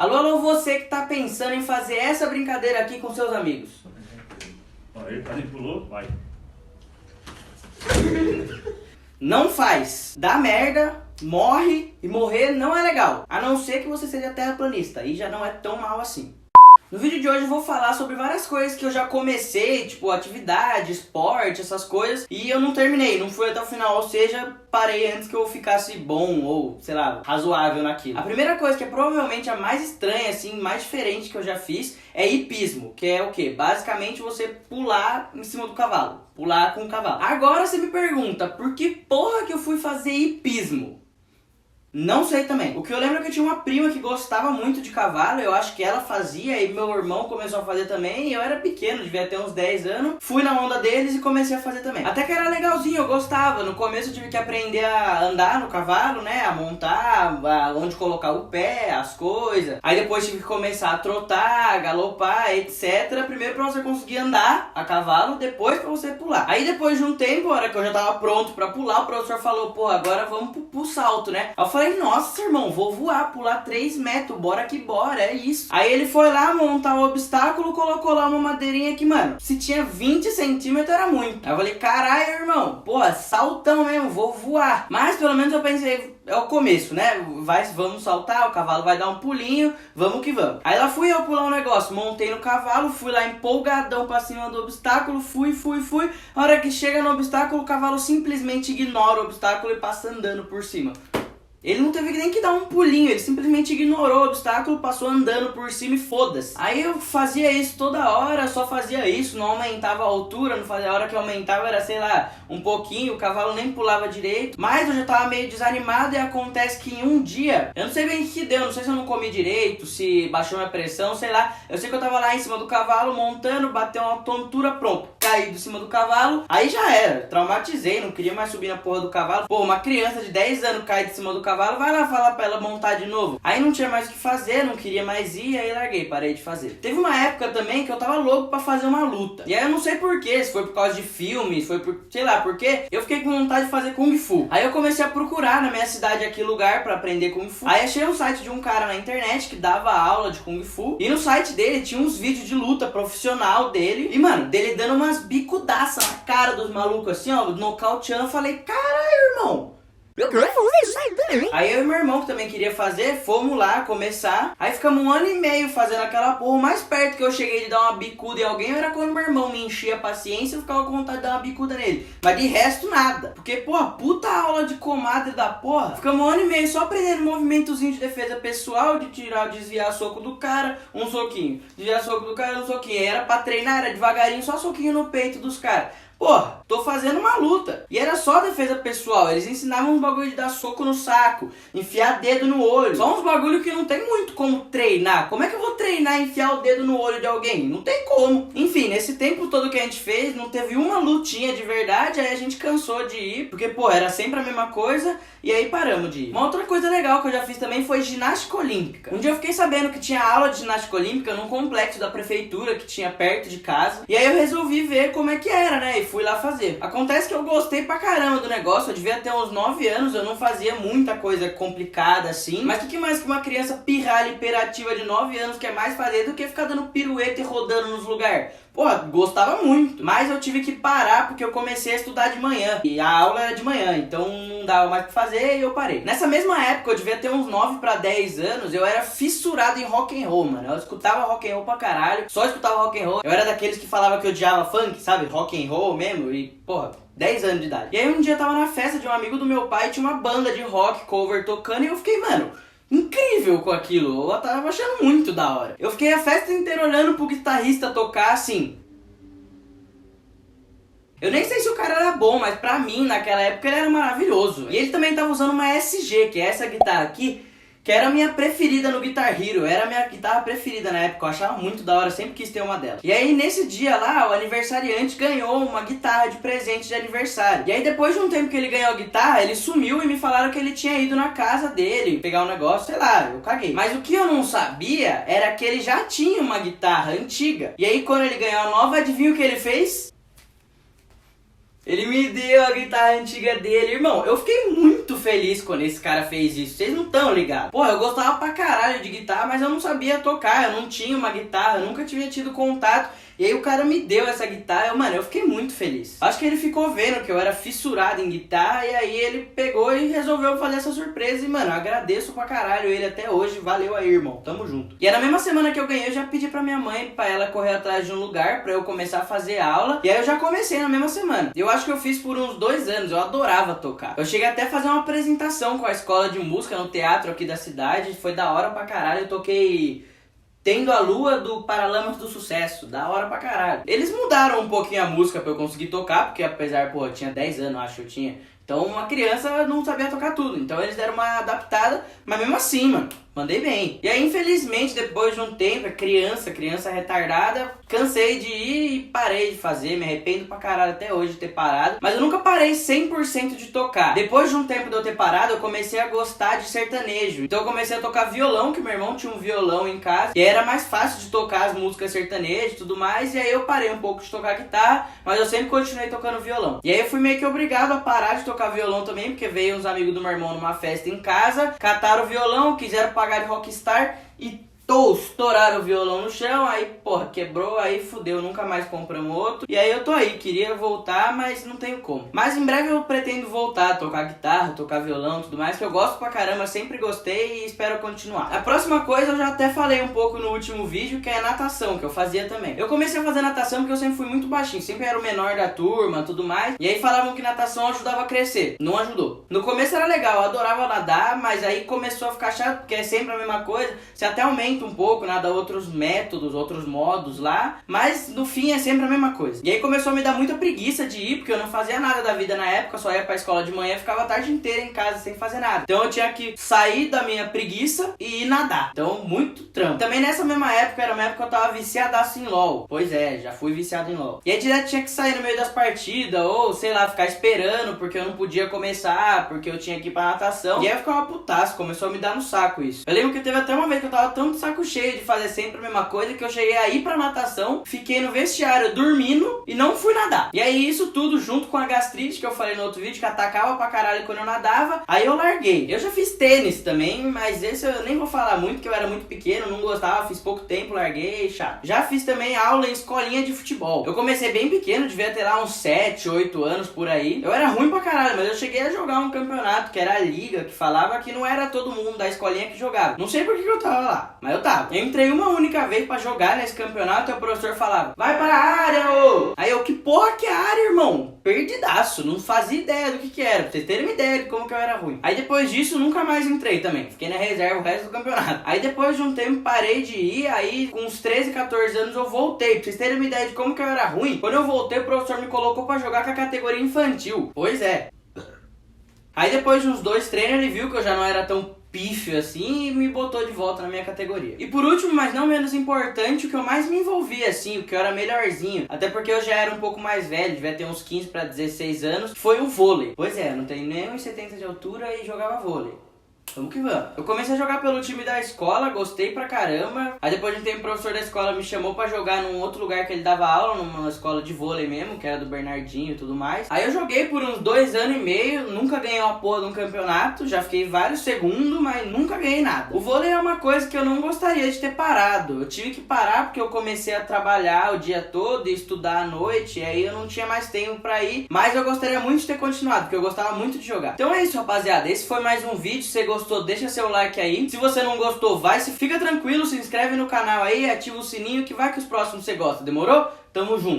Alô, alô, você que tá pensando em fazer essa brincadeira aqui com seus amigos. Ele pulou, vai. Não faz. Dá merda, morre e morrer não é legal. A não ser que você seja terraplanista, aí já não é tão mal assim. No vídeo de hoje eu vou falar sobre várias coisas que eu já comecei, tipo atividade, esporte, essas coisas, e eu não terminei, não fui até o final, ou seja, parei antes que eu ficasse bom ou, sei lá, razoável naquilo. A primeira coisa, que é provavelmente a mais estranha, assim, mais diferente que eu já fiz, é hipismo, que é o quê? Basicamente você pular em cima do cavalo, pular com o cavalo. Agora você me pergunta, por que porra que eu fui fazer hipismo? Não sei também. O que eu lembro é que eu tinha uma prima que gostava muito de cavalo, eu acho que ela fazia, e meu irmão começou a fazer também, e eu era pequeno, devia ter uns 10 anos, fui na onda deles e comecei a fazer também. Até que era legalzinho, eu gostava. No começo eu tive que aprender a andar no cavalo, né, a montar, onde colocar o pé, as coisas. Aí depois tive que começar a trotar, galopar, etc. Primeiro pra você conseguir andar a cavalo, depois pra você pular. Aí depois de um tempo, a hora que eu já tava pronto pra pular, o professor falou, pô, agora vamos pro salto, né? Aí eu falei, nossa, irmão, vou voar, pular 3 metros, bora que bora, é isso. Aí ele foi lá montar o obstáculo, colocou lá uma madeirinha que, mano, se tinha 20 centímetros era muito. Aí eu falei, caralho, irmão, porra, saltão mesmo, vou voar. Mas pelo menos eu pensei, é o começo, né? Vamos saltar, o cavalo vai dar um pulinho, vamos que vamos. Aí lá fui eu pular um negócio, montei no cavalo, fui lá empolgadão pra cima do obstáculo, fui. A hora que chega no obstáculo, o cavalo simplesmente ignora o obstáculo e passa andando por cima. Ele não teve nem que dar um pulinho, ele simplesmente ignorou o obstáculo, passou andando por cima e foda-se. Aí eu fazia isso toda hora, só fazia isso, não aumentava a altura, não fazia, a hora que aumentava era, sei lá, um pouquinho, o cavalo nem pulava direito. Mas eu já tava meio desanimado e acontece que em um dia, eu não sei bem o que deu, não sei se eu não comi direito, se baixou minha pressão, sei lá. Eu sei que eu tava lá em cima do cavalo, montando, bateu uma tontura, pronto, caí de cima do cavalo. Aí já era, traumatizei, não queria mais subir na porra do cavalo. Pô, uma criança de 10 anos cai de cima do cavalo, vai lá falar pra ela montar de novo. Aí não tinha mais o que fazer, não queria mais ir, aí larguei, parei de fazer. Teve uma época também que eu tava louco pra fazer uma luta. E aí eu não sei porquê, se foi por causa de filmes, foi por, sei lá, porque eu fiquei com vontade de fazer Kung Fu. Aí eu comecei a procurar na minha cidade aqui lugar pra aprender Kung Fu. Aí achei um site de um cara na internet que dava aula de Kung Fu. E no site dele tinha uns vídeos de luta profissional dele. E mano, dele dando umas bicudaças na cara dos malucos assim, ó, nocauteando. Eu falei, caralho, irmão. Aí eu e meu irmão, que também queria fazer, fomos lá começar. Aí ficamos 1 ano e meio fazendo aquela porra. O mais perto que eu cheguei de dar uma bicuda em alguém era quando meu irmão me enchia a paciência e eu ficava com vontade de dar uma bicuda nele. Mas de resto nada. Porque, porra, puta aula de comadre da porra. Ficamos 1 ano e meio só aprendendo movimentozinho de defesa pessoal, de tirar, desviar soco do cara, um soquinho. Desviar soco do cara, um soquinho. Era pra treinar, era devagarinho, só soquinho no peito dos caras. Porra, tô fazendo uma luta. E era só defesa pessoal. Eles ensinavam uns bagulho de dar soco no saco, enfiar dedo no olho. Só uns bagulho que não tem muito como treinar. Como é que eu vou treinar e enfiar o dedo no olho de alguém? Não tem como. Enfim, nesse tempo todo que a gente fez, não teve uma lutinha de verdade. Aí a gente cansou de ir, porque, pô, era sempre a mesma coisa. E aí paramos de ir. Uma outra coisa legal que eu já fiz também foi ginástica olímpica. Um dia eu fiquei sabendo que tinha aula de ginástica olímpica num complexo da prefeitura que tinha perto de casa. E aí eu resolvi ver como é que era, né? E fui lá fazer. Acontece que eu gostei pra caramba do negócio. Eu devia ter uns 9 anos, eu não fazia muita coisa complicada assim. Mas o que mais que uma criança pirralha hiperativa de 9 anos quer mais fazer do que ficar dando pirueta e rodando nos lugares? Porra, gostava muito, mas eu tive que parar porque eu comecei a estudar de manhã. E a aula era de manhã, então não dava mais o que fazer e eu parei. Nessa mesma época, eu devia ter uns 9 pra 10 aand eu era fissurado em rock and roll, mano. Eu escutava rock and roll pra caralho, só escutava rock and roll. Eu era daqueles que falava que odiava funk, sabe? Rock and roll mesmo e, porra, 10 anos de idade. E aí um dia eu tava na festa de um amigo do meu pai e tinha uma banda de rock cover tocando e eu fiquei, mano, incrível com aquilo, eu tava achando muito da hora. Eu fiquei a festa inteira olhando pro guitarrista tocar assim. Eu nem sei se o cara era bom, mas pra mim, naquela época, ele era maravilhoso. E ele também tava usando uma SG, que é essa guitarra aqui, que era a minha preferida no Guitar Hero. Era a minha guitarra preferida na época, eu achava muito da hora, sempre quis ter uma delas. E aí nesse dia lá, o aniversariante ganhou uma guitarra de presente de aniversário. E aí depois de um tempo que ele ganhou a guitarra, ele sumiu e me falaram que ele tinha ido na casa dele pegar um negócio, sei lá, eu caguei. Mas o que eu não sabia era que ele já tinha uma guitarra antiga. E aí quando ele ganhou a nova, adivinha o que ele fez? Ele me deu a guitarra antiga dele. Irmão, eu fiquei muito feliz quando esse cara fez isso. Vocês não estão ligados. Pô, eu gostava pra caralho de guitarra, mas eu não sabia tocar. Eu não tinha uma guitarra, eu nunca tinha tido contato. E aí o cara me deu essa guitarra, mano, eu fiquei muito feliz. Acho que ele ficou vendo que eu era fissurado em guitarra e aí ele pegou e resolveu fazer essa surpresa. E, mano, eu agradeço pra caralho ele até hoje. Valeu aí, irmão. Tamo junto. E na mesma semana que eu ganhei, eu já pedi pra minha mãe, pra ela correr atrás de um lugar pra eu começar a fazer aula. E aí eu já comecei na mesma semana. Eu acho que eu fiz por uns 2 anos, eu adorava tocar. Eu cheguei até a fazer uma apresentação com a escola de música no teatro aqui da cidade. Foi da hora pra caralho, eu toquei Tendo a Lua do Paralamas do Sucesso, da hora pra caralho. Eles mudaram um pouquinho a música pra eu conseguir tocar, porque apesar, pô, eu tinha 10 anos, acho que eu tinha. Então uma criança não sabia tocar tudo, então eles deram uma adaptada, mas mesmo assim, mano, mandei bem. E aí, infelizmente, depois de um tempo, criança retardada, cansei de ir e parei de fazer, me arrependo pra caralho até hoje de ter parado. Mas eu nunca parei 100% de tocar. Depois de um tempo de eu ter parado, eu comecei a gostar de sertanejo. Então eu comecei a tocar violão, que meu irmão tinha um violão em casa, e era mais fácil de tocar as músicas sertanejas e tudo mais, e aí eu parei um pouco de tocar guitarra, mas eu sempre continuei tocando violão. E aí eu fui meio que obrigado a parar de tocar violão também, porque veio uns amigos do meu irmão numa festa em casa, cataram o violão, quiseram pagar de rockstar e estouraram o violão no chão, aí porra, quebrou, aí fudeu, nunca mais compramos outro. E aí eu tô aí, queria voltar, mas não tenho como. Mas em breve eu pretendo voltar a tocar guitarra, tocar violão e tudo mais, que eu gosto pra caramba, sempre gostei e espero continuar. A próxima coisa eu já até falei um pouco no último vídeo, que é natação, que eu fazia também. Eu comecei a fazer natação porque eu sempre fui muito baixinho, sempre era o menor da turma, tudo mais. E aí falavam que natação ajudava a crescer. Não ajudou. No começo era legal, eu adorava nadar, mas aí começou a ficar chato, porque é sempre a mesma coisa. Você até aumenta um pouco, nada outros métodos, outros modos lá, mas no fim é sempre a mesma coisa. E aí começou a me dar muita preguiça de ir, porque eu não fazia nada da vida na época, só ia pra escola de manhã e ficava a tarde inteira em casa sem fazer nada. Então eu tinha que sair da minha preguiça e ir nadar. Então, muito trampo. Também nessa mesma época, era uma época que eu tava viciadaço em LOL. Pois é, já fui viciado em LOL. E aí direto tinha que sair no meio das partidas, ou sei lá, ficar esperando, porque eu não podia começar, porque eu tinha que ir pra natação. E aí eu ficava putaço, começou a me dar no saco isso. Eu lembro que teve até uma vez que eu tava tão de saco cheio de fazer sempre a mesma coisa, que eu cheguei a ir pra natação, fiquei no vestiário dormindo e não fui nadar. E aí isso tudo junto com a gastrite que eu falei no outro vídeo, que atacava pra caralho quando eu nadava, aí eu larguei. Eu já fiz tênis também, mas esse eu nem vou falar muito, porque eu era muito pequeno, não gostava, fiz pouco tempo, larguei, chato. Já fiz também aula em escolinha de futebol. Eu comecei bem pequeno, devia ter lá uns 7, 8 anos por aí. Eu era ruim pra caralho, mas eu cheguei a jogar um campeonato, que era a liga, que falava que não era todo mundo da escolinha que jogava. Não sei por que eu tava lá, mas eu tava. Eu entrei uma única vez pra jogar nesse campeonato e o professor falava, vai para a área, ô! Aí eu, que porra que é a área, irmão? Perdidaço, não fazia ideia do que era, pra vocês terem uma ideia de como que eu era ruim. Aí depois disso, nunca mais entrei também, fiquei na reserva o resto do campeonato. Aí depois de um tempo, parei de ir, aí com uns 13, 14 anos eu voltei, pra vocês terem uma ideia de como que eu era ruim. Quando eu voltei, o professor me colocou pra jogar com a categoria infantil. Pois é. Aí depois de uns 2 treinos, ele viu que eu já não era tão pífio assim e me botou de volta na minha categoria. E por último, mas não menos importante, o que eu mais me envolvia assim, o que eu era melhorzinho, até porque eu já era um pouco mais velho, devia ter uns 15 para 16 anos, foi o vôlei. Pois é, eu não tenho nem 1,70 de altura e jogava vôlei. Vamos que vamos. Eu comecei a jogar pelo time da escola, gostei pra caramba. Aí depois de um tempo o professor da escola me chamou pra jogar num outro lugar que ele dava aula, numa escola de vôlei mesmo, que era do Bernardinho e tudo mais. Aí eu joguei por uns 2 anos e meio, nunca ganhei uma porra de um campeonato, já fiquei vários segundos, mas nunca ganhei nada. O vôlei é uma coisa que eu não gostaria de ter parado. Eu tive que parar porque eu comecei a trabalhar o dia todo e estudar à noite, e aí eu não tinha mais tempo pra ir. Mas eu gostaria muito de ter continuado, porque eu gostava muito de jogar. Então é isso, rapaziada. Esse foi mais um vídeo. Se você gostou, deixa seu like aí. Se você não gostou, fica tranquilo, se inscreve no canal aí, ativa o sininho que vai que os próximos você gosta. Demorou? Tamo junto.